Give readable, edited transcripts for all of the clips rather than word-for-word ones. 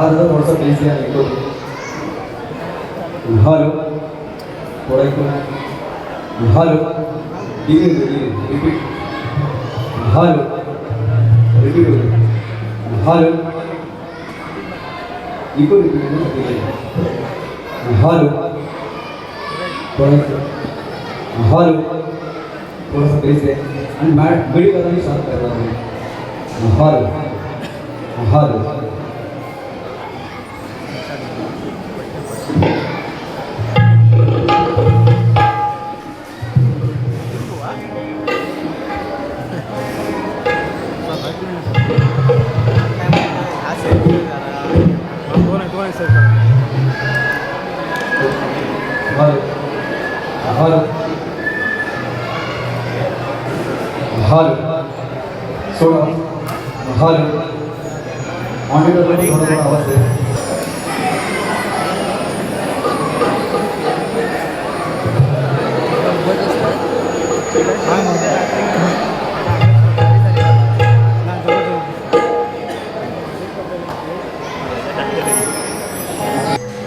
महाराज थोडासा प्लीज द्या ऐकतो. हॅलो थोडा ऐकतो. Hello repeat. हॅलो रिपीट होते. Hello echo repeat. हॅलो थोड़ा हॅलो थोडासा प्लीज द्या आणि मेडी करायला शांत करायला लागेल. हॅलो हॅलो हॅलो हॅलो सोडा. हॅलो मॉनिटरमध्ये थोडा आवाज आहे.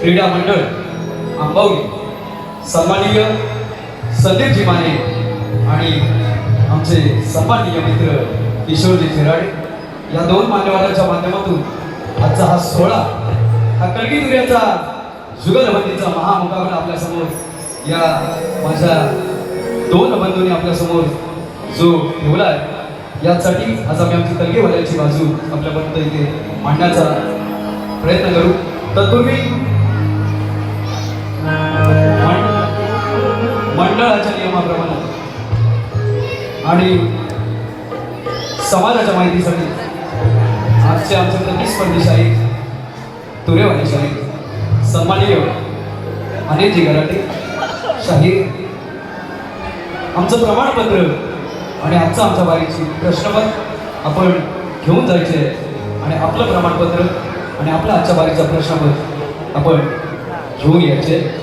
क्रीडा मंडळ आंबवली सन्माननीय संदीपजी माने आणि आमचे सन्माननीय मित्र किशोरजी झिराडे या दोन मान्यवरांच्या माध्यमातून आजचा हा सोहळा हा कलगीधुऱ्याचा जुगलबंदीचा महामुकाबला आपल्यासमोर या माझ्या दोन बंधूंनी आपल्यासमोर जो ठेवला आहे यासाठी आज आम्ही आमची कलगीवाल्यांची बाजू आपल्यापर्यंत इथे मांडण्याचा प्रयत्न करू. तत्पूर्वी मंडळाच्या नियमाप्रमाणे आणि समाजाच्या माहितीसाठी आजचे आमचे प्रतिस्पर्धी शाहीर तुरेवाले शाहीर सन्माननीय अनिलजी गराटे शाहीर आमचं प्रमाणपत्र आणि आजचं आमच्या बारीची प्रश्नपत्र आपण घेऊन जायचे आहे आणि आपलं प्रमाणपत्र आणि आपल्या आजच्या बारीचा प्रश्नपत्र आपण घेऊन यायचे.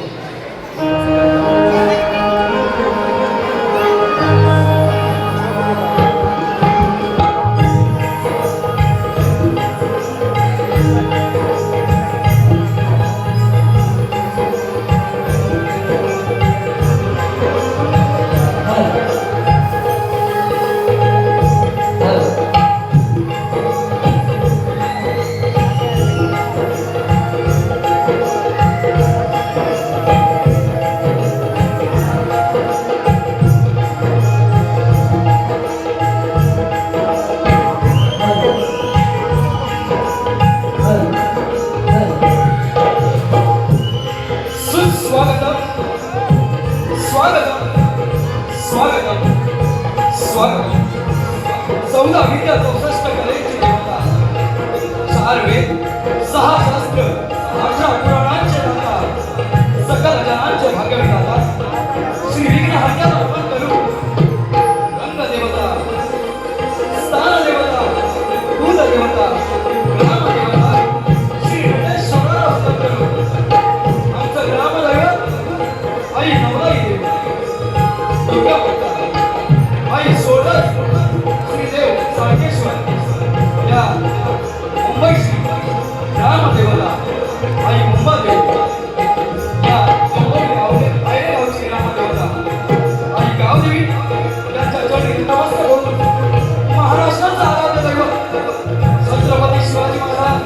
चौदा विद्या 64 कलेची देवता, 4 वेद 6 शास्त्र 18 पुराणांचे दाता, सकल जनांचे भाग्यविधाता श्री विघ्नहर्त्याला अर्पण करू. रंग देवता, स्थान देवता, कुल देवता, ग्राम देवता श्री रमेश्वराला अर्पण करू. आमचं ग्रामदैवत आई नवलाई देवी, दुर्गा माता, आई सोडत श्रीदेव साळकेश्वर या मुंबई श्री ग्रामदेवता आई मुंबादेवी या मुंबई गावची ग्रामदेवता आई गावदेवी यांच्या चरणी नमस्कार होतो. महाराष्ट्राचा आराध्य दैवत छत्रपती शिवाजी महाराज,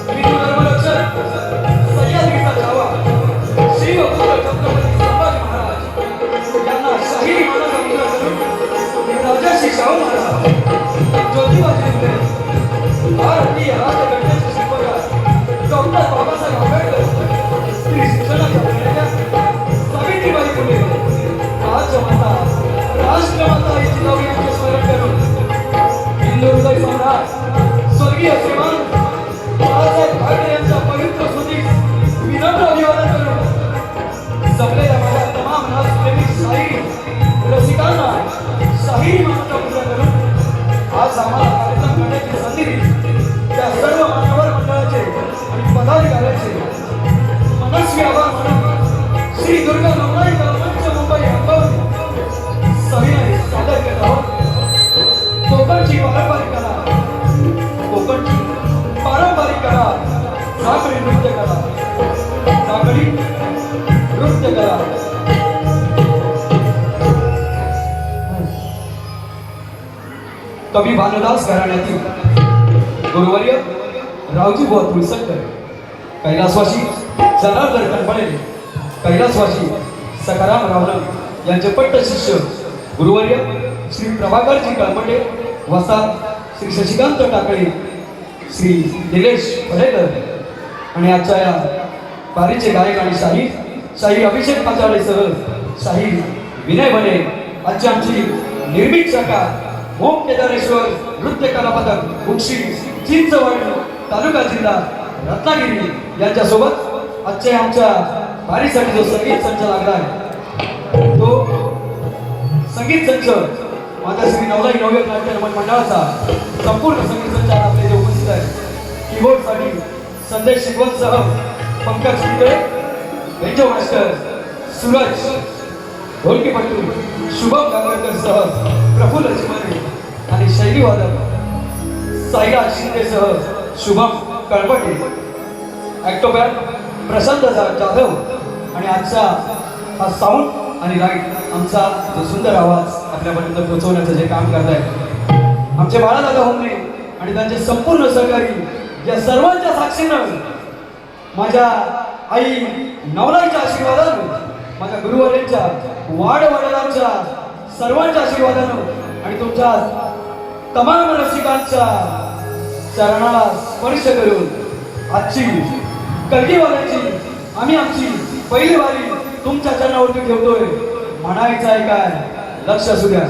हिंदू धर्मरक्षक सह्याद्रीचा छावा शिवपुत्र छत्रपती संभाजी महाराज यांना शाही मानाचा मुद्रा करून राजाशी शाहू महाराज ज्योतिबाजी फुले भारतीय राज्यघटनेचे शिल्पकार डॉक्टर बाबासाहेब आंबेडकर स्त्री शिक्षणाच्या प्रणेत्या सावित्रीबाई फुले राजमाता राष्ट्रमाता जिजाऊ यांचे स्मरण करून हिंदू हृदय सम्राट स्वर्गीय श्रीमान बाळासाहेब ठाकरे यांच्या पवित्र स्मृतीस विनम्र अभिवादन करून जमलेल्या माझ्या तमाम राजप्रेमी शाहीर रसिकांना शाही मानाचा मुद्रा करून आज आम्हाला कार्यक्रम करण्याची संधी दिली त्या सर्व मान्यवर मंडळाचे आणि पदाधिकाऱ्यांचे मनस्वी आभार मानून श्री दुर्गा नवलाई मंच मुंबई आंबवली सविनय सादर करत आहोत. कोकणची पारंपरिक कला, कोकणची पारंपरिक कला कवी भानुदास घराण्यातील गुरुवर्य रावजी बुवा तुळसकर, कैलासवासी जनार्दन कणबळे, कैलासवासी सखाराम रावणम यांचे पट्ट शिष्य गुरुवर्य श्री प्रभाकरजी कळमटे, वस्ताद श्री शशिकांत टाकळे, श्री निलेश फळेकर आणि आजच्या या बारीचे गायक आणि शाहीर अभिषेक पाचाळेसह शाहीर विनय बने, आजची आमची निर्भीक शाखा ओम केदारेश्वर नृत्य कला पथक उक्षी चिंचवड तालुका जिल्हा रत्नागिरी यांच्यासोबत आजच्या आमच्या बारीसाठी जो संगीत संच लागला आहे तो संगीत संच माझ्या श्री नवलाई नवयोग नाट्य रमण मंडळाचा संपूर्ण संगीत संच आपले जे उपस्थित आहे कीबोर्डसाठी संदेश शिकवतसह पंकज शिंदे, बेंजो मास्टर सूरज ढोलकीपट्टू शुभम गांगरकर सह प्रफुल्ल चिमारे आणि शैली वादक साईराज शिंदेसह शुभम कळपटे, ॲक्टोबॅट प्रशांत जाधव आणि आजचा हा साऊंड आणि लाईट आमचा जो सुंदर आवाज आपल्यापर्यंत पोहोचवण्याचं जे काम करत आहे आमचे बाळादादा होमने आणि त्यांचे संपूर्ण सहकारी या सर्वांच्या साक्षीनं माझ्या आई नवलाईच्या आशीर्वादानं, माझ्या गुरुवर्यांच्या वाडवडिलांच्या सर्वांच्या आशीर्वादानं आणि तुमच्या तमाम रसिकांच्या चरणाला स्पर्श करून आजची कल्कीवाल्याची आम्ही आमची पहिली वारी तुमच्या चरणावरती ठेवतोय. म्हणायचं आहे काय लक्ष असू द्या.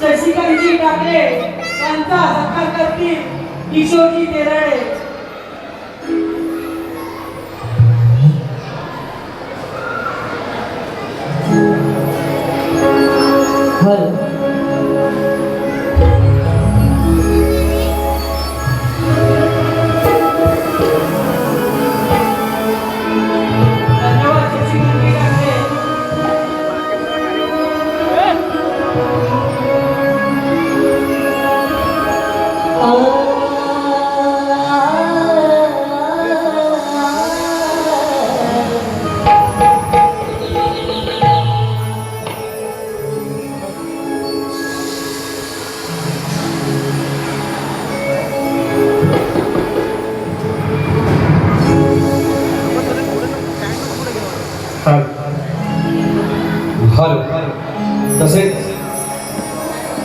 शशिकांतजी टाकले यांचा सत्कार करतील किशोरजी तेराळे. तसेच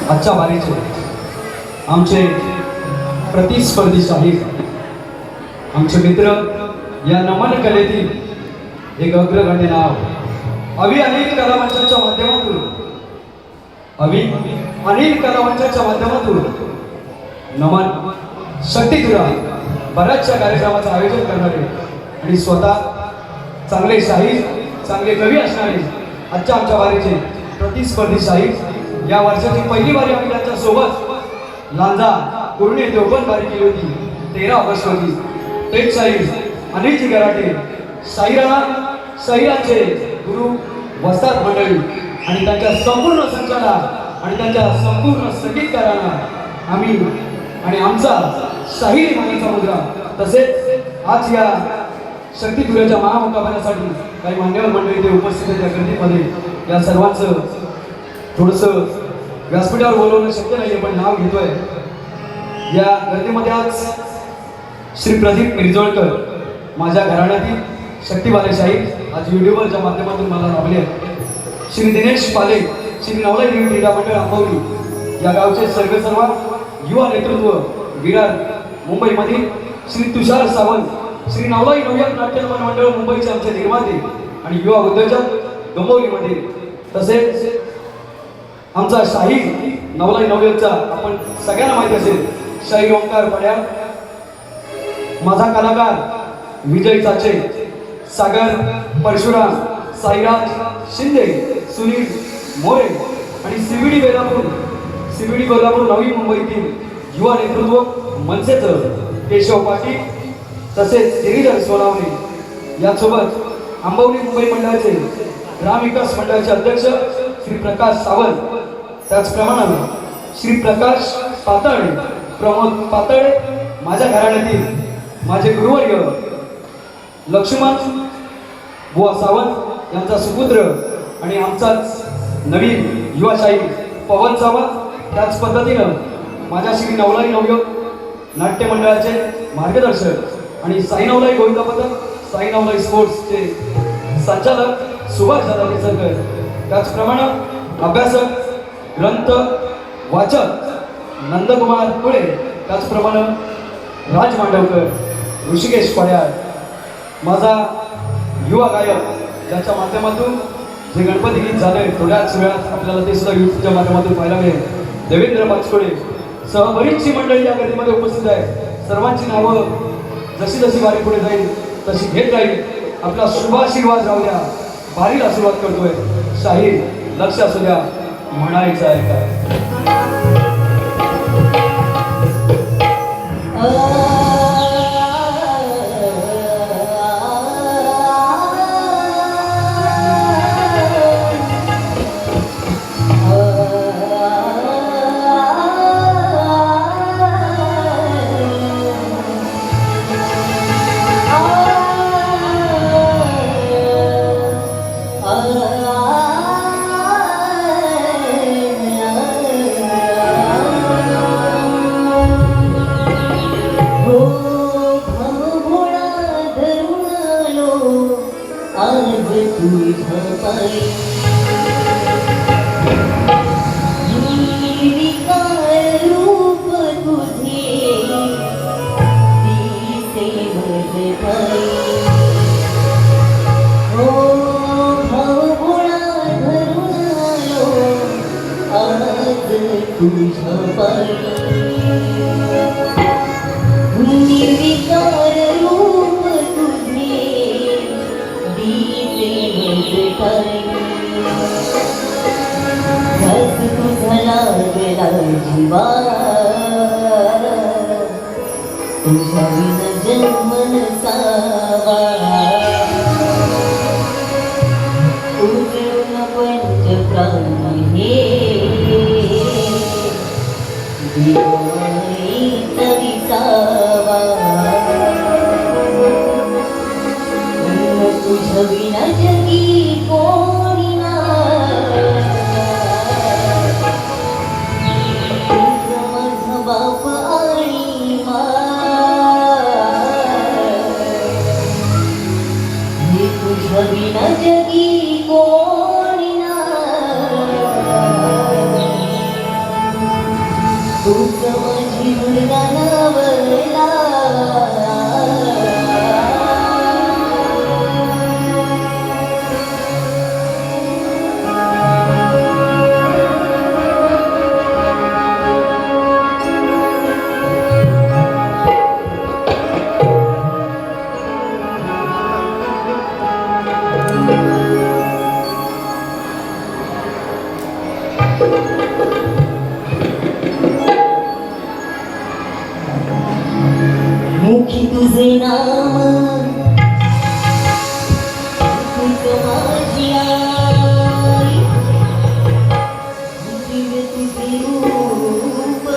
आजच्या वारीचे आमचे प्रतिस्पर्धी शाहीर आमचे मित्र या नमन कलेतील एक अग्रगण्य नाव अवी अनिल कलामंचाच्या माध्यमातून नमन शक्तिधुरा बऱ्याचशा कार्यक्रमाचं आयोजन करणारे आणि स्वतः चांगले शाहीर चांगले कवी असणारे आजच्या आमच्या वारीचे प्रतिस्पर्धी शाहीर. या वर्षाची पहिली वारी आम्ही त्यांच्या सोबत लांजा कुर्णी देवबंद वारी केली होती 13 ऑगस्ट रोजी. तेच शाहीर अनिलजी गराटे शाहिरांचे गुरु वस्ताद मंडळी आणि त्यांच्या संपूर्ण संचाला आणि त्यांच्या संपूर्ण संगीतकारांना आम्ही आणि आमचा शाहिरी मानेचा मुद्रा. तसेच आज या शक्तिधुऱ्याच्या महामुकाबल्यासाठी काही मान्यवर मंडळी ते उपस्थित आहेत. या गर्दीमध्ये या सर्वांचं थोडंसं व्यासपीठावर बोलवणं शक्य नाही पण नाव घेतोय. या गर्दीमध्ये आज श्री प्रदीप मिरजोळकर माझ्या घराण्यातील शक्तिवाले शाहीर आज युट्यूबरच्या माध्यमातून मला लाभले आहेत. श्री दिनेश पाले, श्री नवलाई देवी क्रीडा मंडळ आंबवली या गावचे सर्व युवा नेतृत्व विरार मुंबईमधील श्री तुषार सावंत, श्री नवलाई नवयुवक नाट्यमन मंडळ मुंबईचे आमचे निर्माते आणि युवा उद्योजक डोंबिवलीमधील, तसेच आमचा शाहीर नवलाई नवयुवकचा आपण सगळ्यांना माहिती असेल शाहीर ओंकार पड्या, माझा कलाकार विजय चाचे, सागर परशुराम, साईराज शिंदे, सुनील मोरे आणि सीबीडी कोल्हापूर नवी मुंबईतील युवा नेतृत्व मनसेचं केशव पाटील, तसेच गिरीधर सोनावणे यासोबत आंबवली मुंबई मंडळाचे ग्रामविकास मंडळाचे अध्यक्ष श्री प्रकाश सावंत, त्याचप्रमाणे श्री प्रकाश पातळे, प्रमोद पातळे, माझ्या घराण्यातील माझे गुरुवर्य लक्ष्मण बुवा सावंत यांचा सुपुत्र आणि आमचाच नवीन युवा शाहीर पवन सावंत, त्याच पद्धतीनं माझ्या श्री नवलाई नवयुवक नाट्य मंडळाचे मार्गदर्शक आणि साई नवलाई गोविंद पथक, साई नवलाई स्पोर्ट्सचे संचालक सुभाष दादा केसरकर, त्याचप्रमाणे अभ्यासक ग्रंथ वाचक नंदकुमार पुळे, त्याचप्रमाणे राज मांडवकर, ऋषिकेश पड्याळ, माझा युवा गायक ज्याच्या माध्यमातून जे गणपती गीत झाले थोड्याच वेळात आपल्याला ते सुद्धा यूट्यूबच्या माध्यमातून पाहायला मिळेल, देवेंद्र पाचकोडे सह बरीचशी मंडळी या गर्दीमध्ये उपस्थित आहे. सर्वांची नावं जशी जशी वारी पुढे जाईल तशी घेत राहील. आपला शुभाशीर्वाद राहू द्या, भारीला सुरुवात करतोय शाहीर लक्ष असू द्या, म्हणायचं आहे काय. मुखी तुझे नाम तुझ माझी आई, दिव्य तुझे रूप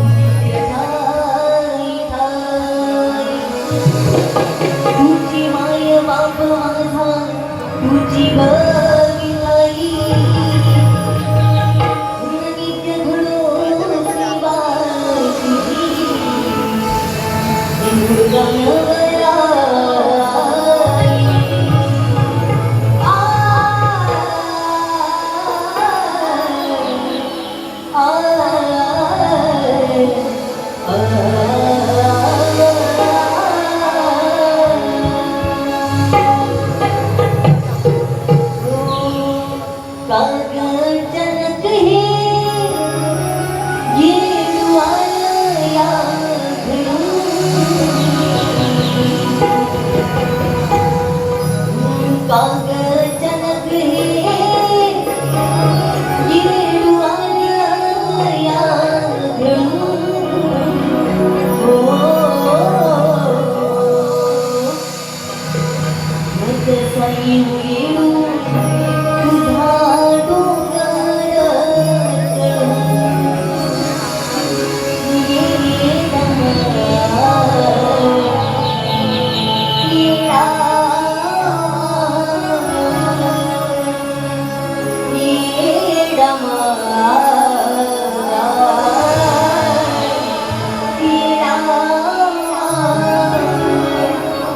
दिव्य ठाई ठाई, तुझी माय बाप माझा तुझी बगिलाई, नित्य घडो सेवा तुझी, गाणं काग जनक हे येडू आल्या हो मत साई येडू तुझा डोंगर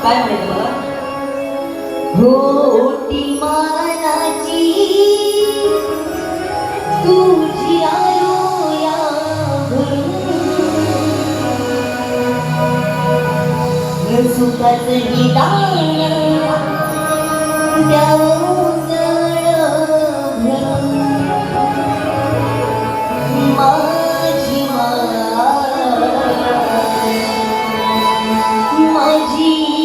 काय म्हणायचं मला होती मानाची तुझी आलो या घरून सुखाचं ही दान द्यावं जड भरून माझी माझी माझी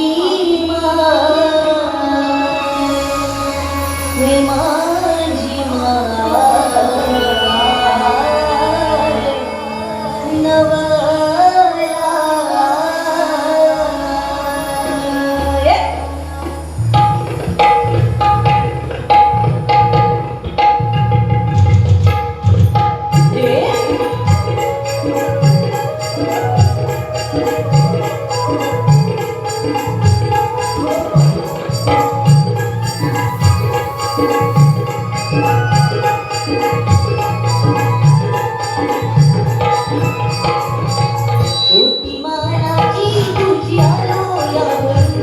होती मानाची तुझी आलो यावरून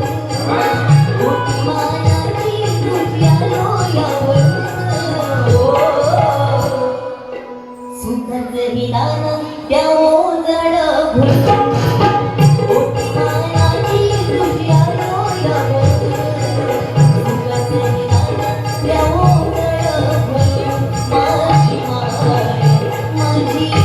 होती मानाची तुझी आलो यावरून सुखाचं विधान द्यावं जड भरून होती मानाची तुझी आलो यावरून सुखाचं विधान द्यावं जड भरून माझी माझी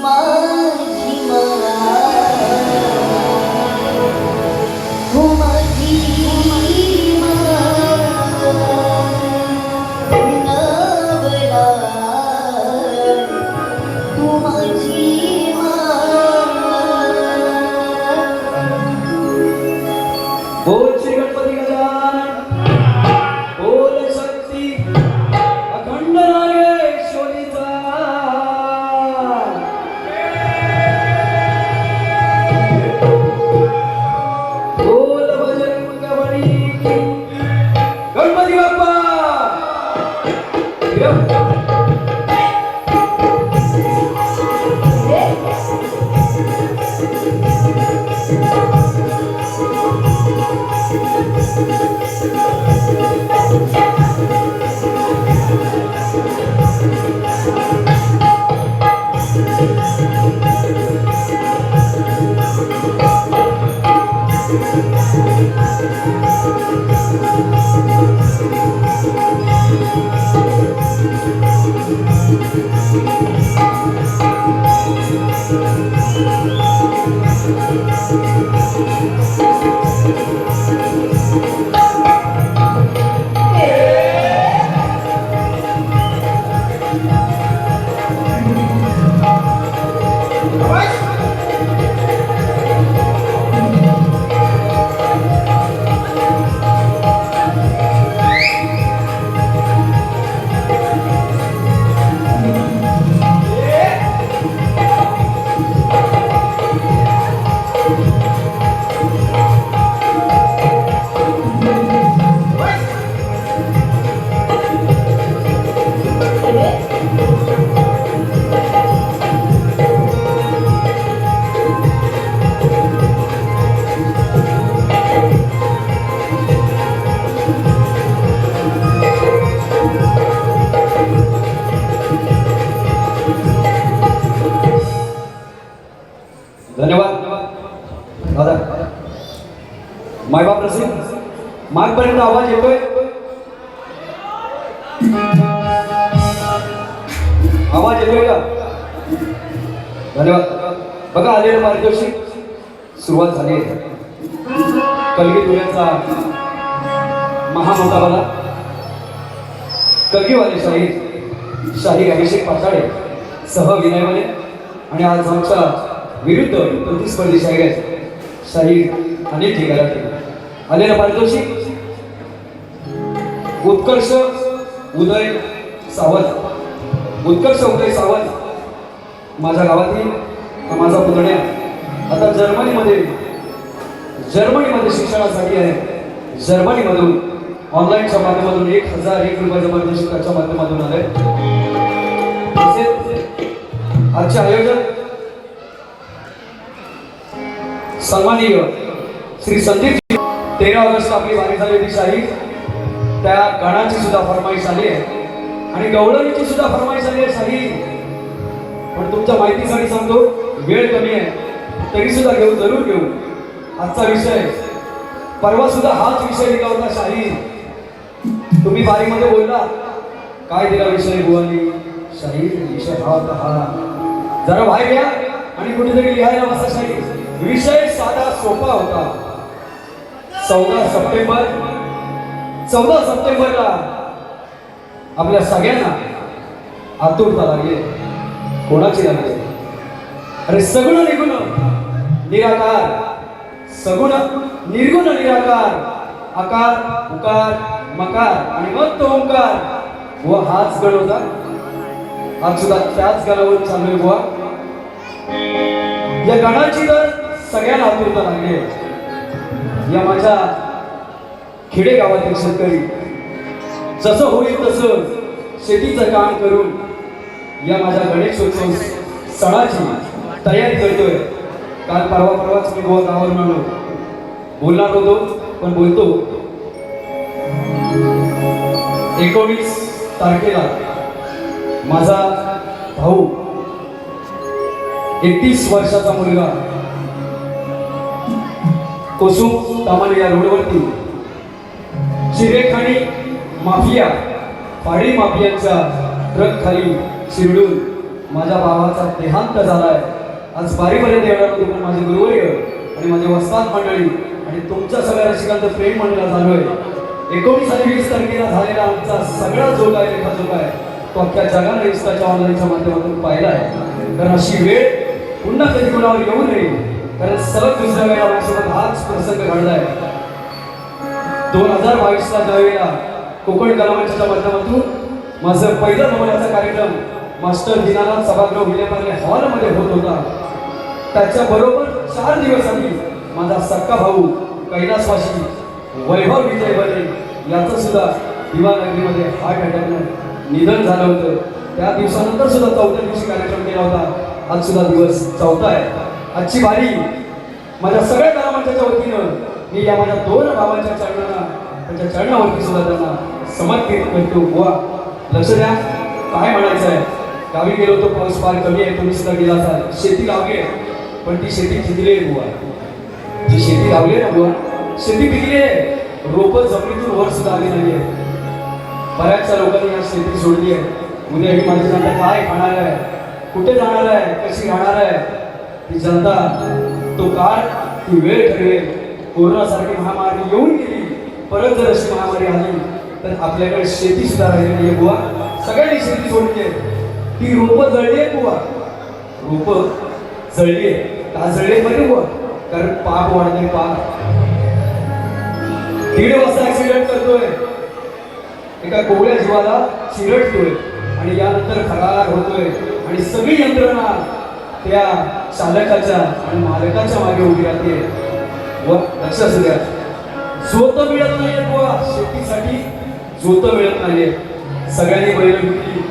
माझी माय हो माझी नवला तू माझी बोल श्री गणपती गजानन, बोल शक्ती अखंड नागेश्वरीचा. बोल बजरंग बली की गणपती बाप्पा. धन्यवाद दादा. मायबाप रसिक मागपर्यंत आवाज येतोय. आवाज येतोय का? धन्यवाद. बघा आलेलं पारितोषिक सुरुवात झाली आहे. कलगी तुऱ्याचा महामुकाबला कलगीवाले शाहीर अभिषेक पाचाडे सह विनयवाले आणि आज आमच्या विरुद्ध प्रतिस्पर्धी शाहीर आहेत शाहीर अनिल जिगराटे. आलेलं पारितोषिक उत्कर्ष उदय सावंत. उत्कर्ष उदय सावंत माझ्या गावातील हा माझा पुतण्या आता जर्मनीमध्ये शिक्षणासाठी आहे. जर्मनीमधून ऑनलाईनच्या माध्यमातून 1001 रुपयाच्या पारितोषिकाच्या माध्यमातून आले. तसेच आजचे आयोजक सन्माननीय श्री संदीप. 13 ऑगस्ट आपली वारी झाली होती शाहीर. त्या गाण्याची सुद्धा फरमाईश आली आहे आणि गवळणीची सुद्धा फरमाईश आली आहे शाहीर. पण तुमच्या माहितीसाठी सांगतो, वेळ कमी आहे तरी सुद्धा घेऊ, जरूर घेऊ. आजचा विषय परवा सुद्धा हाच विषय दिला होता शाहीर. तुम्ही बारीमध्ये बोलला काय दिला विषय बुवानी. शाहीर विषय हा होता हा. जरा बाहेर घ्या आणि कुठेतरी लिहायला बसा शाहीर. विषय साधा सोपा होता. 14 सप्टेंबरला आपल्या सगळ्यांना आतुरता लागली. कोणाची लागली? अरे सगुण निर्गुण निराकार, सगुण निर्गुण निराकार, आकार उकार मकार आणि मग तो ओंकार. व हाच गण होता. आज सुद्धा त्याच गणावर चाललोय बुवा. या गणाची तर सगळ्यांना आतुरता लागली आहे. या माझ्या खेडेगावातील शेतकरी जसं होईल तसं शेतीचं काम करून या माझ्या गणेशोत्सव सणाची तयारी करतोय. काल परवाच मी गोवा गावावरून आलो. बोलणार होतो पण बोलतो. 19 तारखेला माझा भाऊ 31 वर्षाचा मुलगा कोसुम तामाने या रोडवरती चिरेखाणी माफिया, पाडी माफियांच्या ट्रक खाली शिरडून माझ्या भावाचा देहांत झालाय. आज बारीपर्यंत येणार होतो पण माझे गुरुवर्य आणि माझे वस्ताद मंडळी आणि तुमच्या सगळ्या रसिकांचं प्रेम मंडळा झालोय. 19 आणि 20 तारखेला झालेला आमचा सगळा जो काय लेखाजोग आहे तो अख्ख्या जगाने इन्स्टाच्या ऑनलाईनच्या माध्यमातून पाहिला आहे. कारण अशी वेळ पुन्हा कधी कोणावर येऊ नये, कारण सलग दुसऱ्या वेळेला माझ्यासोबत हाच प्रसंग घडलाय. 2022ला ज्यावेळेला कोकण कलामंचाच्या माध्यमातून माझं पहिलं नवल्याचा कार्यक्रम मास्टर दीनानाथ सभागृह विलेपार्ले हॉलमध्ये होत होता, त्याच्याबरोबर 4 दिवस आधी माझा सक्का भाऊ कैलासवासी वैभव विजय बने याचं सुद्धा दिवानगरीमध्ये हार्ट अटॅकनं निधन झालं होतं. त्या दिवसानंतर सुद्धा 4थ्या दिवशी कार्यक्रम केला होता. आज सुद्धा दिवस 4था आहे. आजची बारी माझ्या सगळ्या कलामंचाच्या वतीनं मी या माझ्या 2 भावांच्या चरणांना, त्यांच्या चरणावरती सुद्धा त्यांना समर्पित करतो. बुवा लक्ष द्या, काय म्हणायचं आहे. गावी गेलो तो पाऊस फार कमी आहे, तुम्ही सुद्धा गेला असाल. शेती लावली आहे पण ती शेती पिकली आहे बुवा. जी शेती लावली आहे ना बुवा, शेती पिकली आहे, रोपं जमिनीतून वर सुद्धा आली नाही आहे. बऱ्याचशा लोकांनी या शेती सोडली आहे. उद्या ही माझी जनता काय खाणार आहे, कुठे जाणार आहे, कशी राहणार आहे, ती जनता तो काळ, ती वेळ ठरवेल. कोरोनासारखी महामारी येऊन गेली, परत जर अशी महामारी आली तर आपल्याकडे शेती सुद्धा राहिली नाही बुवा. सगळ्यांनी शेती सोडली आहे. ती रोपं जळली आहे बुवा, रोपं जळली आहे. का जळले बरे बुवा? कारण पाप वाढते. पाप 1:30 वाजता ऍक्सिडेंट करतोय, एका कोवळ्या जीवाला चिरडतोय आणि यानंतर फरार होतोय आणि सगळी यंत्रणा त्या चालकाच्या आणि मालकाच्या मागे उभी राहते. व लक्ष असू द्या, जोत मिळत नाहीये बुवा. शेतीसाठी जोत मिळत नाहीये. सगळ्यांनी बैल विकली,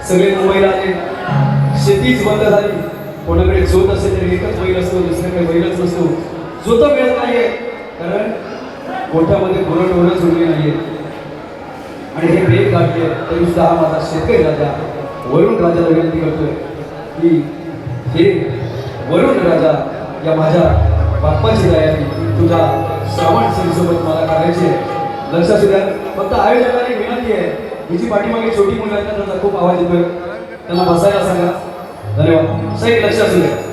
सगळे मुंबईला आले, शेतीच बंद झाली. कोणाकडे जोत असेल तरी एकच बैल असतो, दुसऱ्याकडे बैलच नसतो. जोत मिळत नाहीये कारण गोठ्यामध्ये गुरंढोरं जोडली नाहीये. आणि हे ब्रेक गाठले तरी सुद्धा हा माझा शेतकरी राजा वरुण राजाला विनंती करतोय की हे वरुण राजा, या माझ्या बाप्पाची तयारी तुझ्या श्रावण सेवेसोबत मला करायची आहे. लक्षात द्या. फक्त आयोजकांनी विनंती आहे, ही जी पाठीमागे छोटी मुलं आहेत त्यांचा खूप आवाज येतोय, त्यांना बसायला सांगा. धन्यवाद. सही लक्ष असू द्या.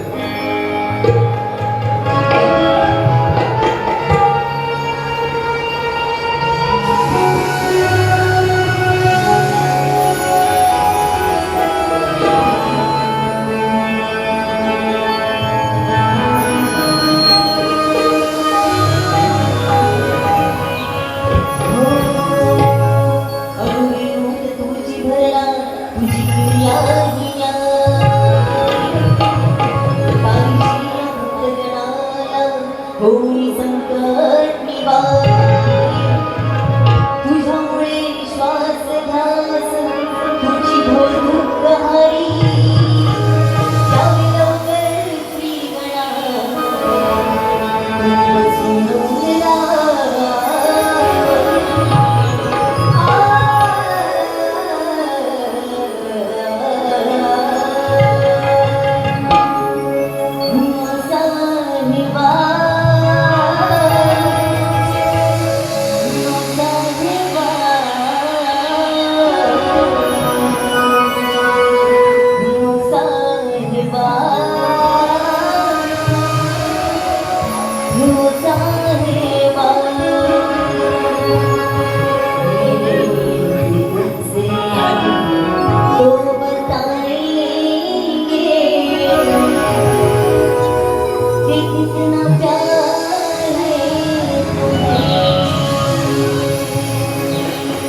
होई संकट निवार, तुझ्यामुळे श्वास ध्यास, तुझी भोर दुःख हरी. यावे लवकर श्री गणा, तुम्ही बसून डोंगरा.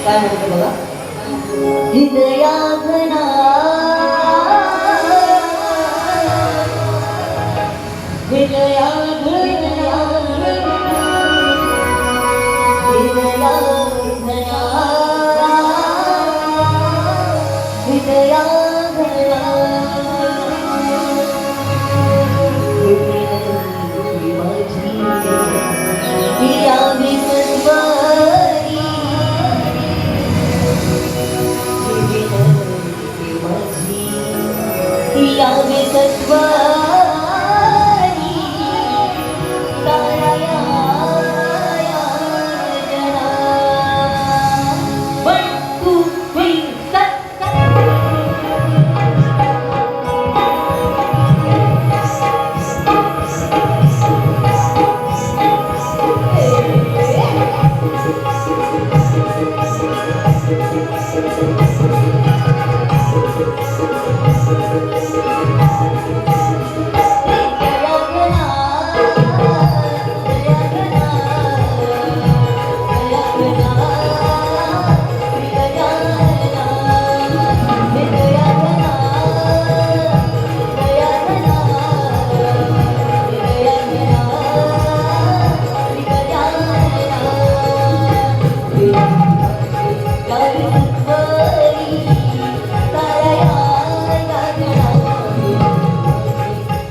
काय म्हणते बघा. हृदया घना हृदया हृदया हृदया घना हृदया यावे सत्वारी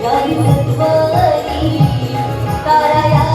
यारी सत्वरी तारा या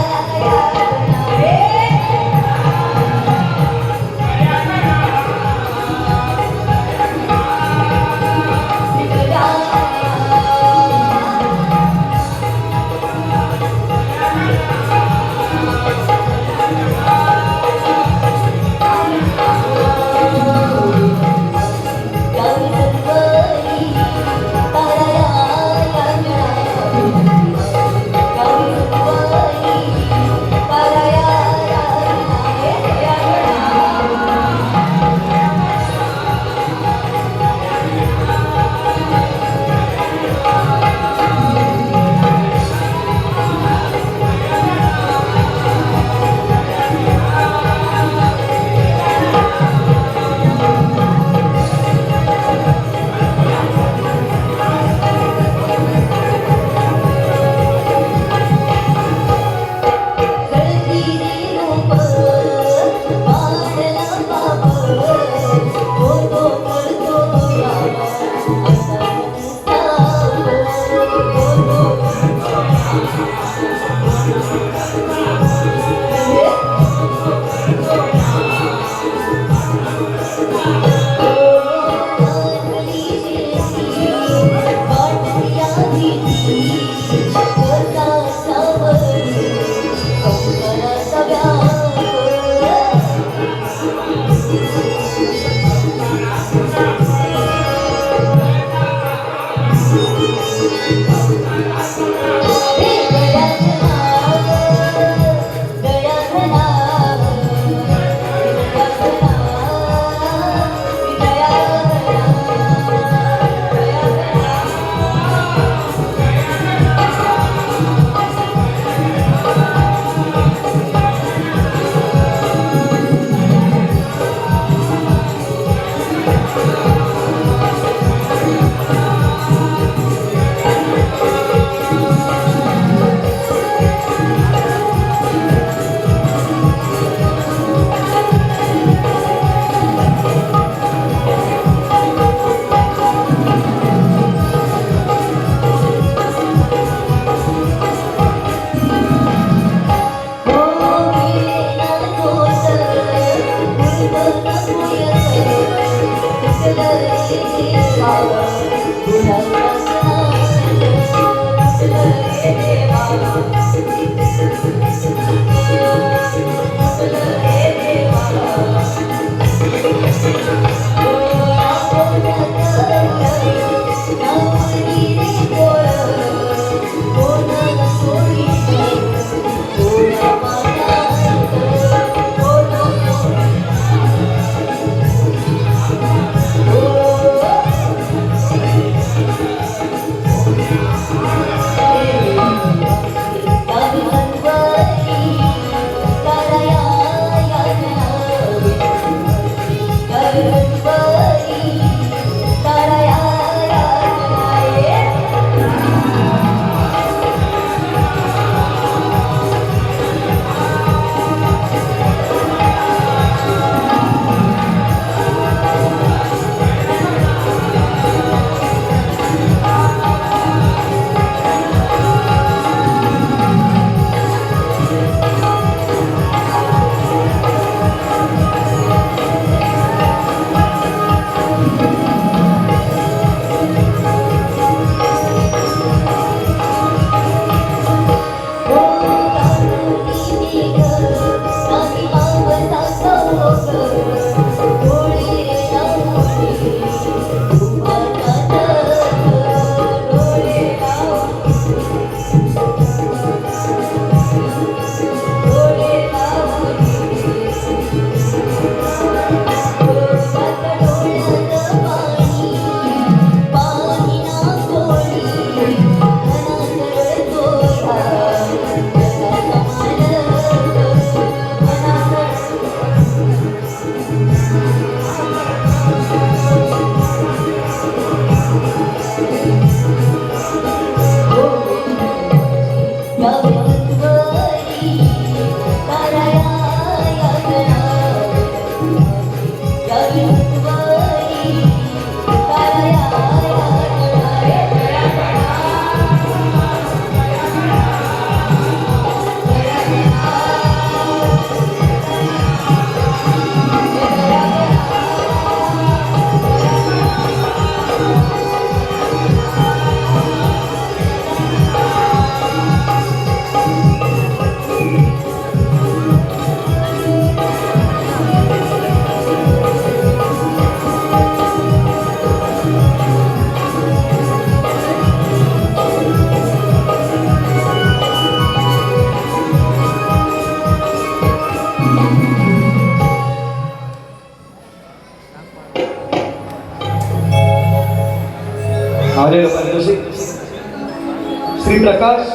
श्री प्रकाश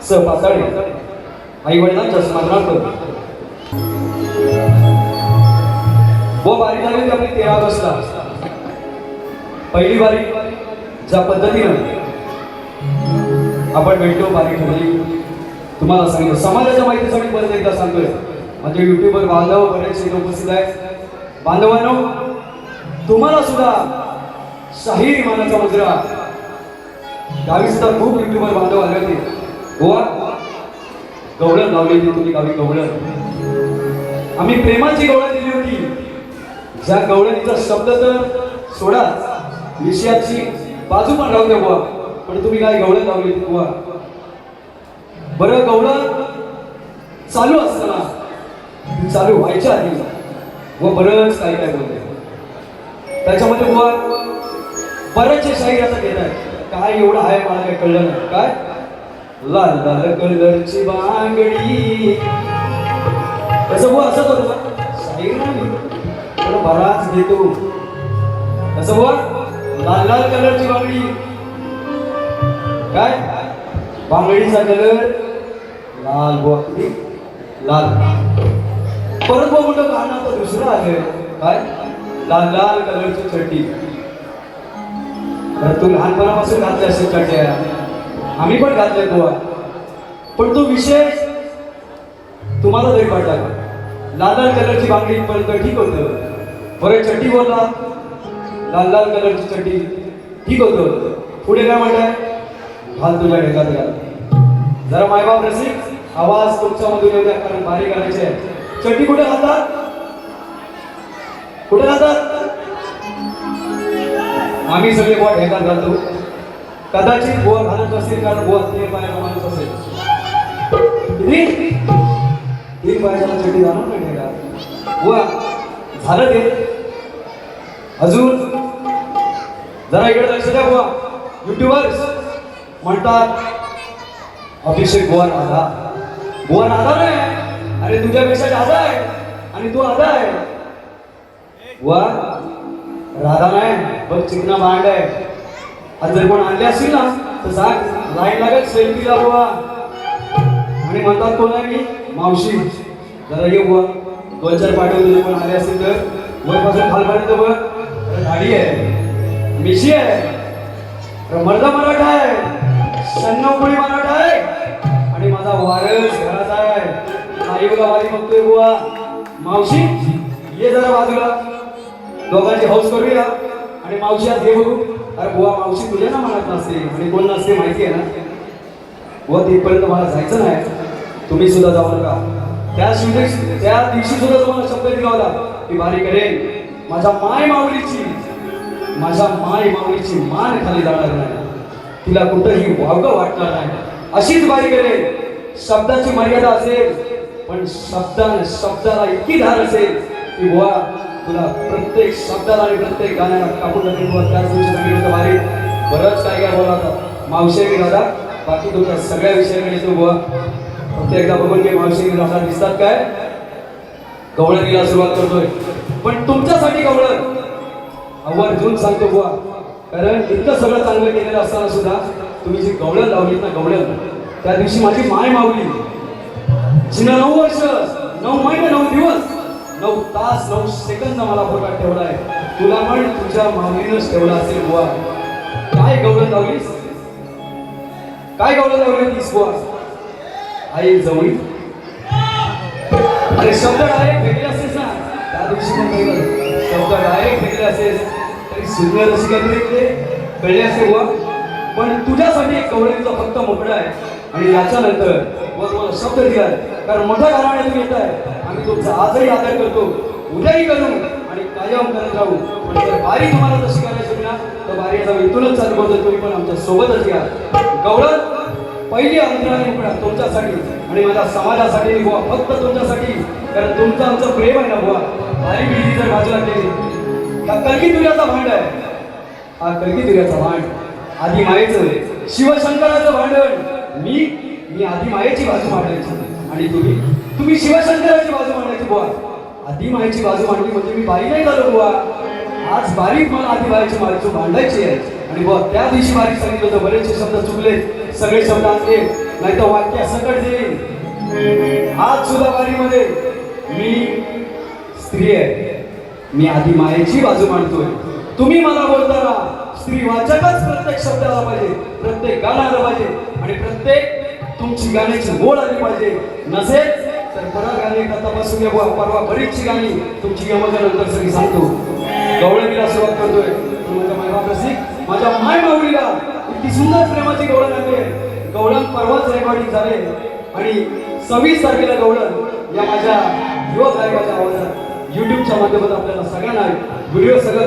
स पाताडे आई वडिलांच्या स्मरणार्थ व बारी झाली होती आपली 13 ऑगस्टला. पहिली बारी ज्या पद्धतीनं आपण भेटलो बारी ठरली तुम्हाला सांगितलं. समाजाच्या माहितीसाठी परत एकदा सांगतोय. म्हणजे युट्यूबवर बांधव बरेचसे लोक उपस्थित आहेत. बांधवांनो तुम्हाला सुद्धा शाहीर इमानाचा मुजरा गावी सुद्धा खूप युट्यूबवर बांधव आले होते. गोवा गवळण लावली होती तुम्ही गावी गवळण. आम्ही प्रेमाची गवळण दिली होती. ज्या गवळणीचा शब्द तर सोडा विषयाची बाजू पण राहू द्या बुवा. पण तुम्ही काय गवळण लावली होती बुवा. बरं गवळण चालू असताना ती चालू व्हायच्या आधी व बरंच काय काय बोलते. त्याच्यामध्ये बुवा बरेचसे शाहीर आता घेत आहेत. काय एवढं आहे मला काही कळलं नाही. काय लाल लाल कलरची बांगडी कसं बुवा असंच होतं शाहीर नाही पण बराच घेतो. कसं बुवा लाल लाल कलरची बांगडी. काय बांगडीचा कलर लाल बुवा किती लाल. परत बुवा म्हणतो गाणं आता दुसरं आलं. काय लाल लाल कलरची चड्डी. तू लहानपणापासून घातल्या असेल चड्ड्या. आम्ही पण घातल्या बुवा. पण तो विषय तुम्हाला तरी पडला का. लाल लाल कलरची बांगडी पर्यंत ठीक होतं. बरं चड्डी बोलला लाल लाल कलरची चड्डी ठीक होतं. पुढे काय म्हणताय घाल तुझ्या ढेकात घाल. जरा मायबाप रसिक आवाज तुमच्या मधून येऊ द्या कारण बारी करायची आहे. चड्डी कुठे घालतात कुठे घालतात. आम्ही सगळे बुवा ढेकात घालतो. कदाचित बुवा घालत असेल कारण बुवा 3 पायाचा माणूस असेल. किती 3 पायाचा चड्डी घालून नाही ढेकात बुवा झालं ते. अजून जरा इकडे लक्ष द्या बुवा. युट्यूबर्स म्हणतात अभिषेक बुवा राधा. बुवा राधा नाही अरे तुझ्यापेक्षा जादा आहे आणि तू आधा आहे. बुवा राधा नाही बघ चिकना बांड आहे. आज जर कोण आणले असतील ना तर सांग लाईन लागत सेल्फीला बुवा. आणि म्हणतात कोण आहे मी मावशी जरा ये बुवा 2-4 पाठवले कोण आले असतील तर. वरपासून खालपर्यंत बघ दाढी आहे मिशी आहे मर्दा मराठा आहे 96 मराठा आहे आणि माझा वारस घराचा आहे. आई बघा वारी बघतोय बुवा. मावशी ये जरा बाजूला दोघांची हौस करूया. आणि मावशी आज हे बघू. अरे बुवा मावशी तुझ्या ना मनात नसते आणि कोण नसते माहिती आहे ना. व तिथपर्यंत मला जायचं नाही. तुम्ही सुद्धा जाऊ नका. त्या दिवशी सुद्धा तुम्हाला शब्द दिला होता की बारी करेन माझ्या माय माऊलीची मान खाली जाणार नाही. तिला कुठंही वावगं वाटणार नाही. अशीच बारी करेन. शब्दाची मर्यादा असेल पण शब्दाला इतकी धार असेल की बुवा तुला प्रत्येक शब्दाला आणि प्रत्येक गाण्याला कापून टाकेल बुवा. त्याच दिवशी सांगितलं बारी बरंच काय काय बोलावता. मावशी दादा बाकी तुमच्या सगळ्या विषयाकडे येतो बुवा. फक्त एकदा बघून की मावशी दादा दिसतात काय. गवळणीला सुरुवात करतोय पण तुमच्यासाठी गवळण आवर्जून सांगतो बुवा. कारण इतकं सगळं चांगलं केलेलं असताना सुद्धा तुम्ही जी गवळण लावलीत ना गवळण त्या दिवशी माझी माय मावली जिनं 9 वर्ष 9 महिने 9 दिवस 9 तास 9 सेकंद मला पोटात ठेवला आहे. तुला पण तुझ्या माऊलीनंच ठेवला असेल बुवा. काय गवळण लावलीस काय गवळण लावली होतीस बुवा. आई जवळी अरे शब्द डायरेक्ट फेकले असेल ना त्या दिवशी पण कळलं. शब्द डायरेक्ट फेकले असेल तरी शून्य रसिकांकडे कळले असेल बुवा. पण तुझ्यासाठी एक गवळणीचा फक्त मोकळा आहे आणि याच्यानंतर व तुम्हाला शब्द दिलाय कारण मोठ्या घराण्यातून येत आहे. आम्ही तुमचा आजही आदर करतो उद्याही करू आणि कायम करत राहू. पण जर बारी तुम्हाला तशी करायची ना तर बारी आता इथूनच चालू करतो. तुम्ही पण आमच्या सोबतच या. गवळण पहिली अंतराने मोकळा तुमच्यासाठी आणि माझ्या समाजासाठी बुवा फक्त तुमच्यासाठी. कारण तुमचं आमचं प्रेम आहे ना बुवा. बारी बिरी जर बाजूला केली हा कलगी तुऱ्याचा भांड आहे. हा कलगी तुऱ्याचा भांड आधी मायेचं शिवशंकराचं भांडण. मी आधी मायेची बाजू मांडायची आणि तुम्ही शिवशंकराची बाजू मांडायची बुवा. आधी मायेची बाजू मांडली म्हणजे मी बारी नाही झालो बुवा. आज बारीक मला आधी बारीची बाजू मांडायची आहे आणि बुवा त्या दिवशी बारीक सांगितलं होतं बरेचसे शब्द चुकले. सगळे शब्द आणले नाही तर वाक्य सकट देईल. आज सुद्धा वारीमध्ये मी स्त्री आहे. मी आधी मायेची बाजू मांडतोय. तुम्ही मला बोलताना स्त्रीवाचकच प्रत्येक शब्द आला पाहिजे, प्रत्येक गाणं आलं पाहिजे आणि प्रत्येक तुमची गाण्याची मोड आली पाहिजे. नसेल तर परत गाणी कथा बसून परवा बरीचशी गाणी तुमची यमकानंतर सगळी सांगतो. गवळणीला सुरुवात करतोय. माझ्या मायबाप रसिक, माझ्या माय माऊलीला इतकी सुंदर प्रेमाची गवळण आली आहे. गवळण परवाच रेकॉर्डिंग झाले आणि 26 तारखेला गवळण या माझ्या युवक गायकाच्या आवाजात युट्यूबच्या माध्यमातून आपल्याला सगळ्यांना व्हिडिओ सगळं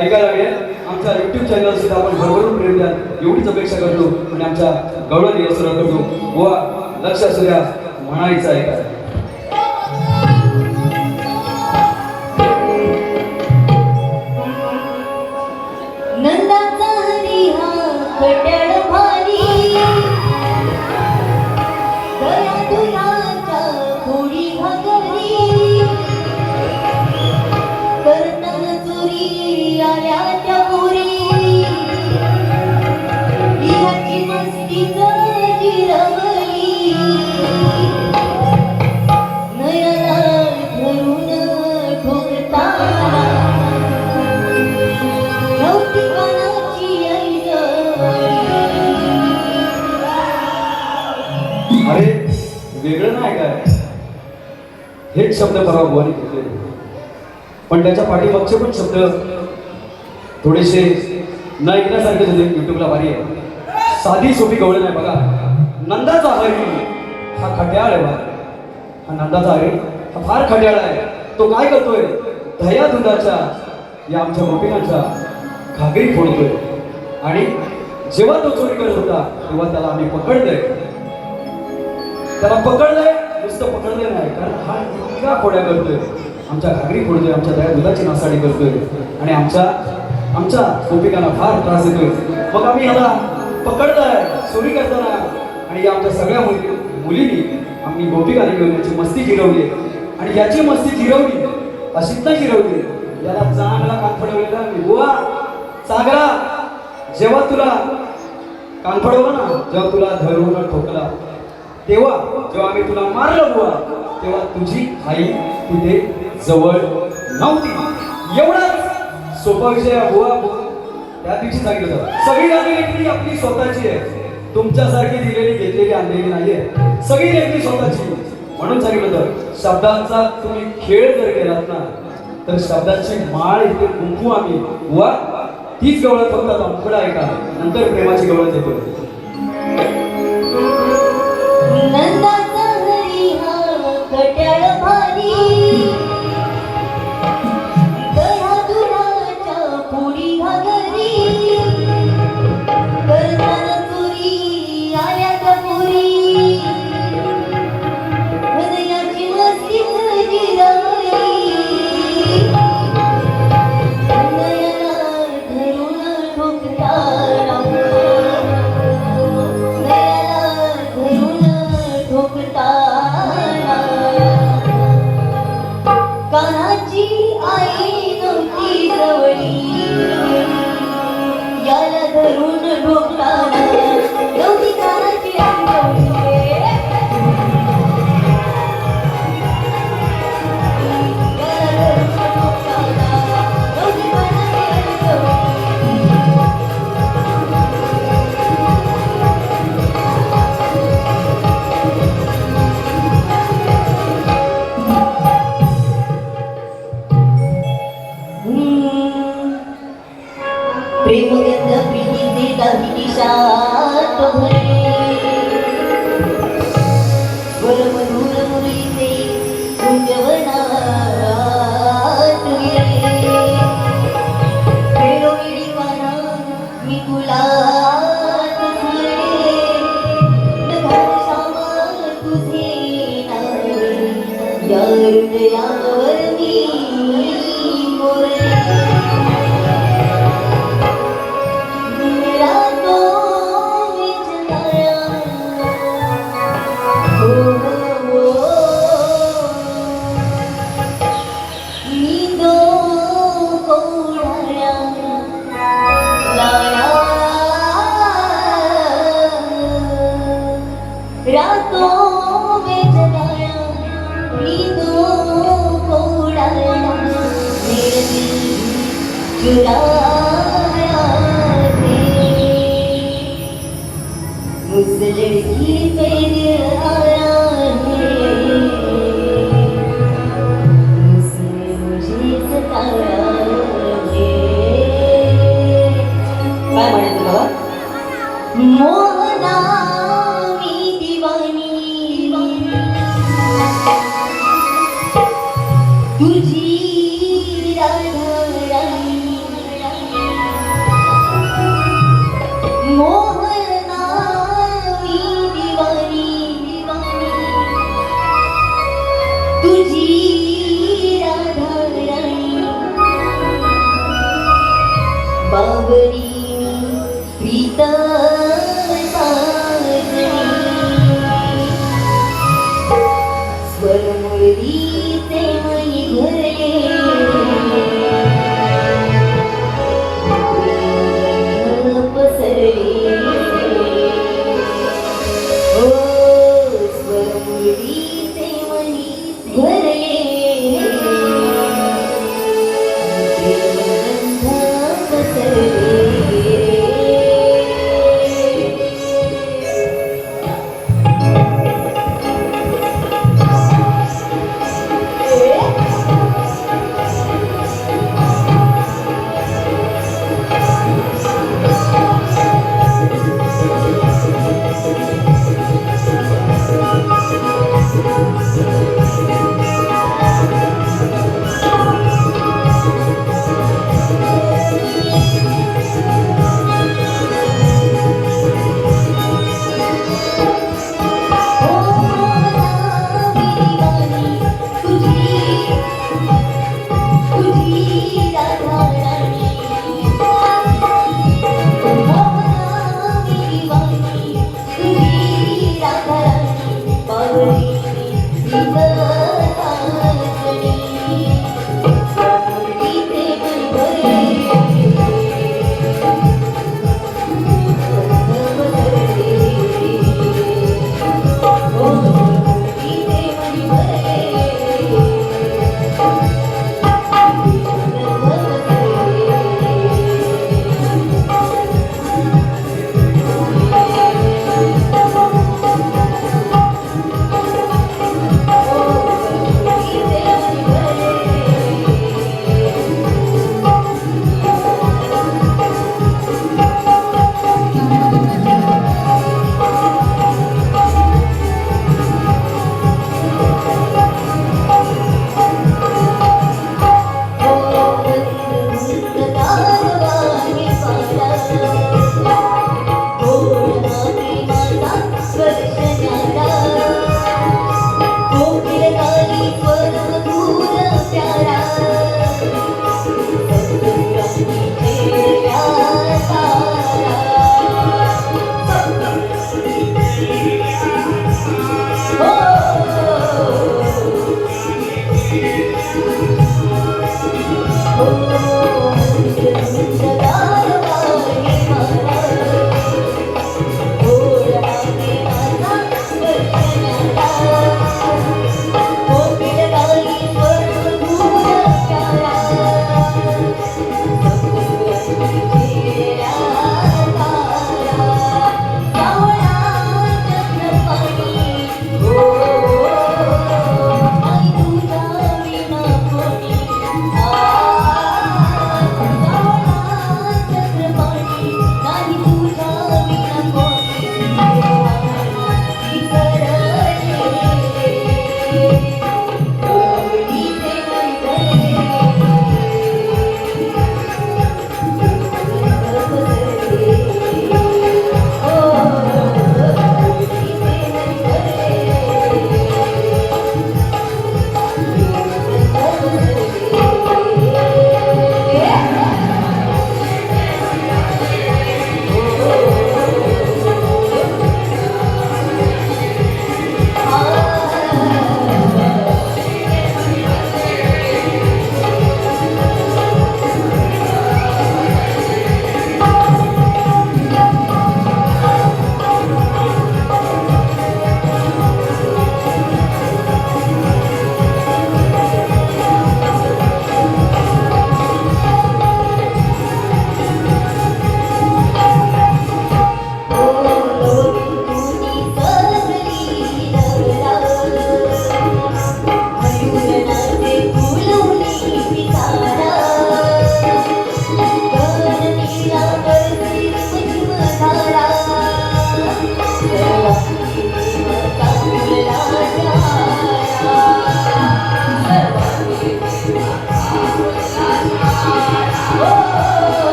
ऐकायला मिळेल. आमच्या युट्यूब चॅनल सुद्धा आपण भरभरून प्रेम द्या एवढीच अपेक्षा करतो आणि आमच्या गवळणीला सुरुवात करतो. व लक्ष असू द्या म्हणायचं आहे का. नंदाचा हरी हा कट्याळ भारी दया दुलाच्या थोडी घागरी करताना चोरी आल्या त्या पोरी ह्याची मस्तीच जिरवली नयना धरून ठोकताना अरे वेगळं नाही काय, हेच शब्द परवा बुवानी घेतले. पण त्याच्या पाठीमागचे पण शब्द थोडेसे न ऐकण्यासारखे होते. युट्यूबला भारी आहे. साधी सोपी गवळण नाही बघा. नंदाचा हरी हा खट्याळ आहे बा. हा नंदाचा हरी हा फार खट्याळ आहे. तो काय करतोय, दह्या दुधाच्या या आमच्या गोपिकांच्या घागरी फोडतोय. आणि जेव्हा तो चोरी करत होता तेव्हा त्याला आम्ही पकडलंय. त्याला पकडलंय, नुसतं पकडलंय नाही, कारण हा इतका खोड्या करतोय, आमच्या घागरी फोडतोय, आमच्या दया दुधाची नासाडी करतोय आणि आमच्या गोपिकांना फार त्रास देतोय. मग आम्ही ह्याला पकडलंय चोरी करताना आणि या आमच्या सगळ्या मुलींनी आम्ही गोपिकांनी घेऊन याची मस्ती जिरवली आणि याची मस्ती जिरवली अशीच नाही जिरवली. याला चांगला कान फडवलेला बुवा चांगला. जेव्हा तुला कान फडवलं ना, जेव्हा तुला धरून ठोकला, तेव्हा जेव्हा आम्ही तुला मारलं बुवा, तेव्हा तुझी आई तिथे जवळ नव्हती. एवढा सोपा विषय बुवा त्या दिवशी सांगितलं होतं. सगळी गाणी लेखणी आपली स्वतःची आहे, तुमच्यासारखी दिलेली घेतलेली आणलेली नाहीये. सगळी लेखणी स्वतःची. म्हणून सांगितलं होतं, शब्दांचा तुम्ही खेळ जर केलात ना तर शब्दाची माळ इथे कुंकू आम्ही बुवा तीच गवळण फक्त अंकडा आहे का, नंतर प्रेमाची गवळण देतो. नंदाचा हरी हा कट्याळ भारी दया दुलाच्या पोळी घागरी करताना चोरी आल्या त्या पोरी हृदयाची मस्तीच जिरवली नयना धरून ठोकताना कानाची आई नव्हती जवळी याला धरून ढोकताना नव्हती कानाची आई जवळी याला धरून ढोकताना नव्हती कानाची आई जवळी. प्रेमगंध प्रीतीचे दाहिनी शात भरले स्वर मधुर मुलीचे कुंजवनात विरले वेळोवेळी काना मी तुला स्मरले नघात श्यामा तुझे नाव या हृदयावर मी मोरले. रातो बेजगाया नींदो कोडाया मेरे दिल चुराया थे उस लड़की पे दिल आया है उसने मुझे सताया है काय म्हणायचं बाबा मोहना मी दिवानी तुझी राधाराणी मोहना मी दिवानी तुझी राधाराणी बाबरी प्रीत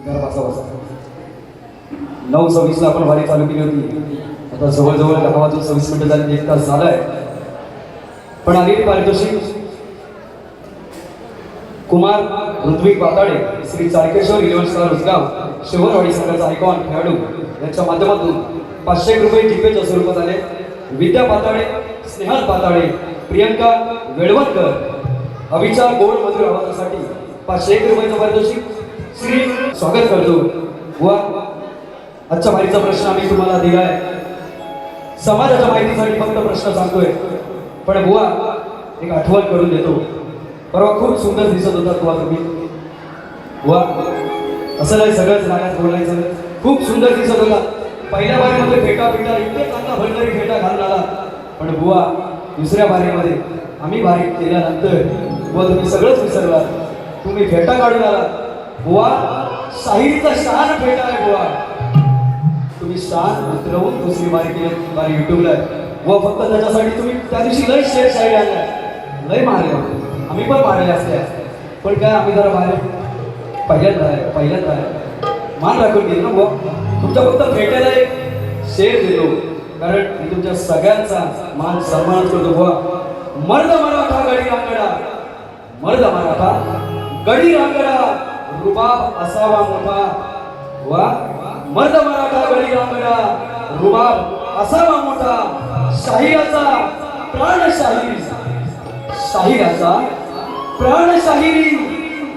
जरा बसा. 9:26 आपण वारी चालू केली होती. आता जवळजवळ 10:26 मिनिटं झाली, 1 तास झालाय. पण आलेली पारितोषिक कुमार ऋत्विक वाताडे, श्री चारकेश्वर इलेव्हन स्टार उसगाव, शिवरवाडी संघाचा आयकॉन खेळाडू यांच्या माध्यमातून 500 रुपये जीपेच्या स्वरूपात आले. विद्या पाताडे, स्नेहल पाताडे, प्रियंका वेळवणकर, अभिचार गोड मधुर आवाजासाठी 501 रुपयाचं पारितोषिक श्री स्वागत करतो. व आजच्या वारीचा प्रश्न आम्ही तुम्हाला दिलाय. समाजाच्या माहितीसाठी फक्त प्रश्न सांगतोय, पण बुवा एक आठवण करून देतो. परवा खूप सुंदर दिसत होता बुवा तुम्ही. बुवा असं नाही सगळंच रागात बोलायचं. खूप सुंदर दिसत होता. पहिल्या बारीमध्ये फेटा इतके चांगला भरभरी फेटा घालून आला. पण बुवा दुसऱ्या बारीमध्ये आम्ही बारी केल्यानंतर बुवा तुम्ही सगळंच विसरला. तुम्ही फेटा काढून आला. बुवा शाहिरीचा शान फेटा आहे बुवा. तुम्ही शान उतरवून दुसरी बारी केली, बारी युट्यूबला व फक्त त्याच्यासाठी तुम्ही त्या दिवशी लय शेअर शायरी आणल्या, लय मारल्या. आम्ही पण मारल्या असत्या, पण काय आम्ही जरा बाहेर पहिल्यांदा मान राखून घेतो ना बुवा. तुमच्या फक्त फेट्याला एक शेअर देतो, कारण मी तुमच्या सगळ्यांचा मान सन्मान करतो बुवा. मर्द मराठा गडी रांगडा, मर्द मराठा गडी रांगडा, रुबाब असावा मोठा. वा मर्द मराठा गडी रांगडा, रुबाब असावा मोठा. शाहिराचा प्राण शाहिरी, शाहिराचा प्राण शाहिरी,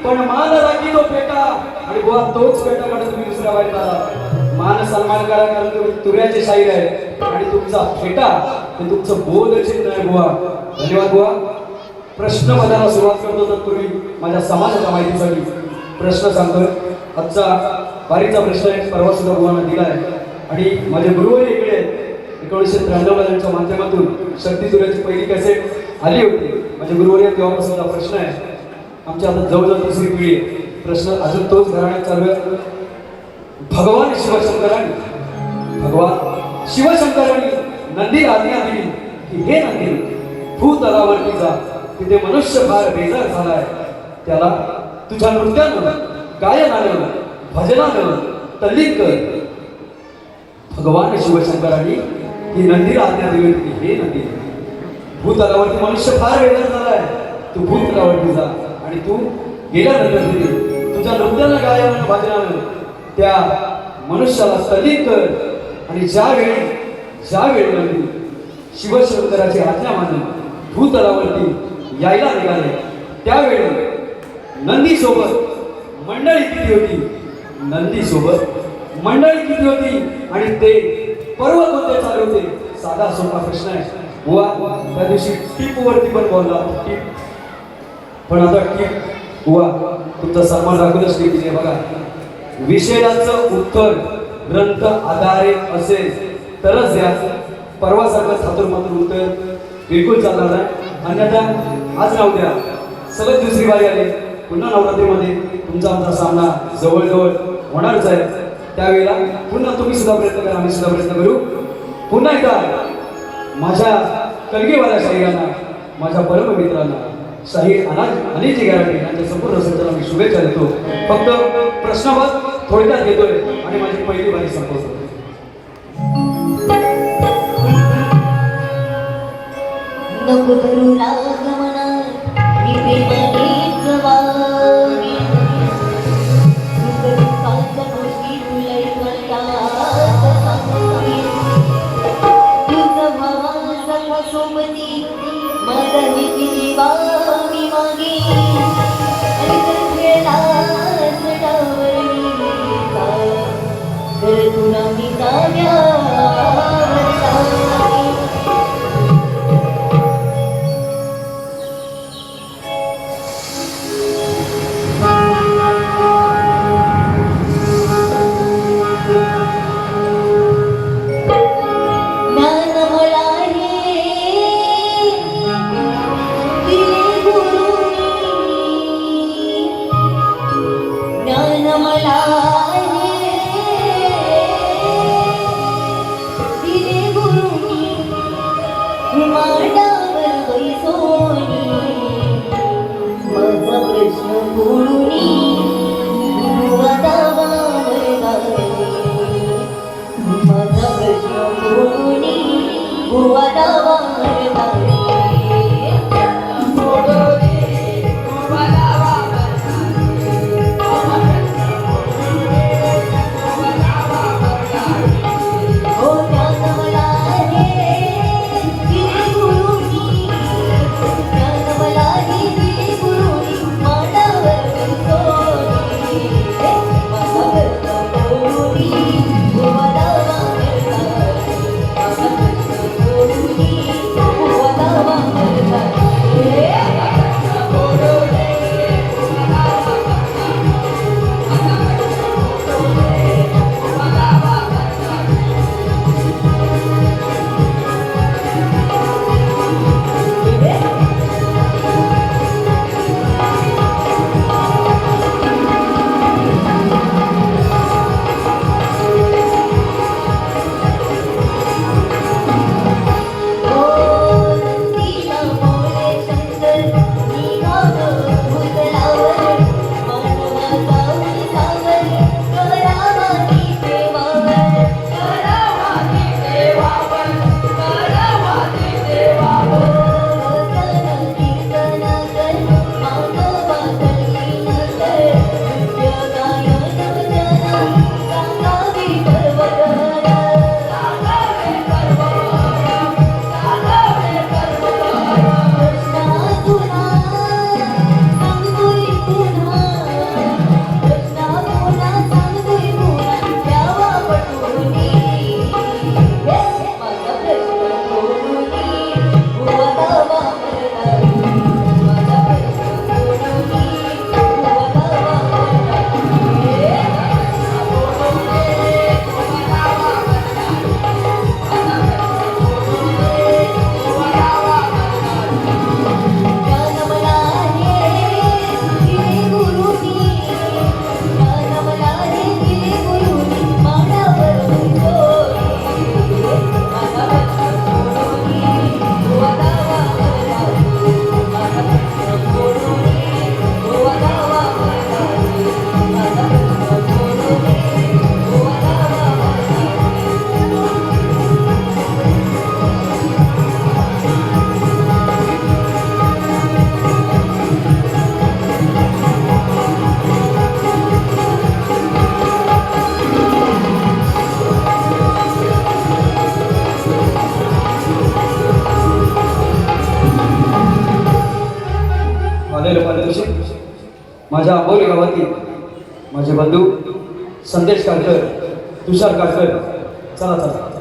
पण मान राखी तो फेटा. आणि बुवा तोच फेटा कडे तुम्ही दुसऱ्या वाईट आला. मान सन्मान करा, कारण तुम्ही तुऱ्याचे शाहीर आहे आणि तुमचा फेटा हे तुमचं बोध चिन्ह आहे बुवा. धन्यवाद बुवा. प्रश्न बघायला सुरुवात करतो तत्पूर्वी माझ्या समाजाच्या माहितीसाठी प्रश्न सांगतोय. आजचा वारीचा प्रश्न आहे, परवा सुद्धा बुवांना दिला आहे आणि माझे गुरुवारी इकडे 1993 यांच्या माध्यमातून शक्ती तुऱ्याची पहिली कॅसेट आली होती. माझे गुरुवारी तेव्हापासूनचा प्रश्न आहे. आमच्या आता जवळजवळ दुसरी पिढी आहे. प्रश्न अजून तोच घराण्यात चालू आहे. भगवान शिवशंकरांनी नंदी आज्ञा दिली की हे नंदी भूतलावरती जा, तिथे मनुष्य फार बेजार झालाय. त्याला तुझ्या नृत्यानं, गायनानं, भजनानं तल्लीन कर. भगवान शिवशंकरांनी ही नंदीला आज्ञा दिली की हे नंदी भूतलावरती मनुष्य फार बेजार झालाय, तू भूतलावरती जा आणि तू गेल्यानंतर तिथे तुझ्या नृत्यानं, गायनानं, भजनानं त्या मनुष्याला तल्लीन कर. आणि ज्यावेळी नंदी शिवशंकराची आज्ञा मानून भूतलावरती यायला निघाले, त्यावेळी नंदी सोबत मंडळी किती होती, नंदी सोबत मंडळी किती होती आणि ते पर्व कोणते चालू होते. साधा सोपा प्रश्न आहे बुवा. त्या दिवशी टिपवरती पण बोलला टिप, पण आता टिप बुवा तुमचा सन्मान राखूनच टिप दिली. बघा, विषयाचं उत्तर ग्रंथ आधारित असेल तरच द्या. परवासारखं थातुरमातुर उत्तर बिलकुल चालणार नाही. अन्यथा आज ना उद्या सलग दुसरी बारी आली, पुन्हा नवरात्रीमध्ये तुमचा आमचा सामना जवळजवळ होणारच आहे. त्यावेळेला पुन्हा तुम्ही सुद्धा प्रयत्न करा, आम्ही सुद्धा प्रयत्न करू. पुन्हा एकदा माझ्या कलगीवाल्या शाहिरांना, माझ्या परममित्रांना, शाहीर अनिलजी गराटे यांच्या संपूर्ण संचाला मी शुभेच्छा देतो. फक्त प्रश्नपद थोडक्यात घेतोय आणि माझी पहिली बारी संपवतो. नको धरू राग मनात, मी प्रेमानेच वागेन. सुख-दुःखाच्या गोष्टी तुलाही मनात सांगेन. तुझं भावा सखा सोबती माझाही किती मी मागेन. आणि जर वेळा चढावर मी तर तुला मी जाव्यावर. वडावा मरदारी ओ ज्ञानवला हे दिले गुरुनी ज्ञानवला हे दिले गुरुनी मांडावर सोनी मांडावर सोनी वडावा मरदारी वडावा मरदारी आलेलो पारितोषिक माझ्या आंबोली गावातील माझे बंधू संदेश काळकर तुषार काळकर चला चला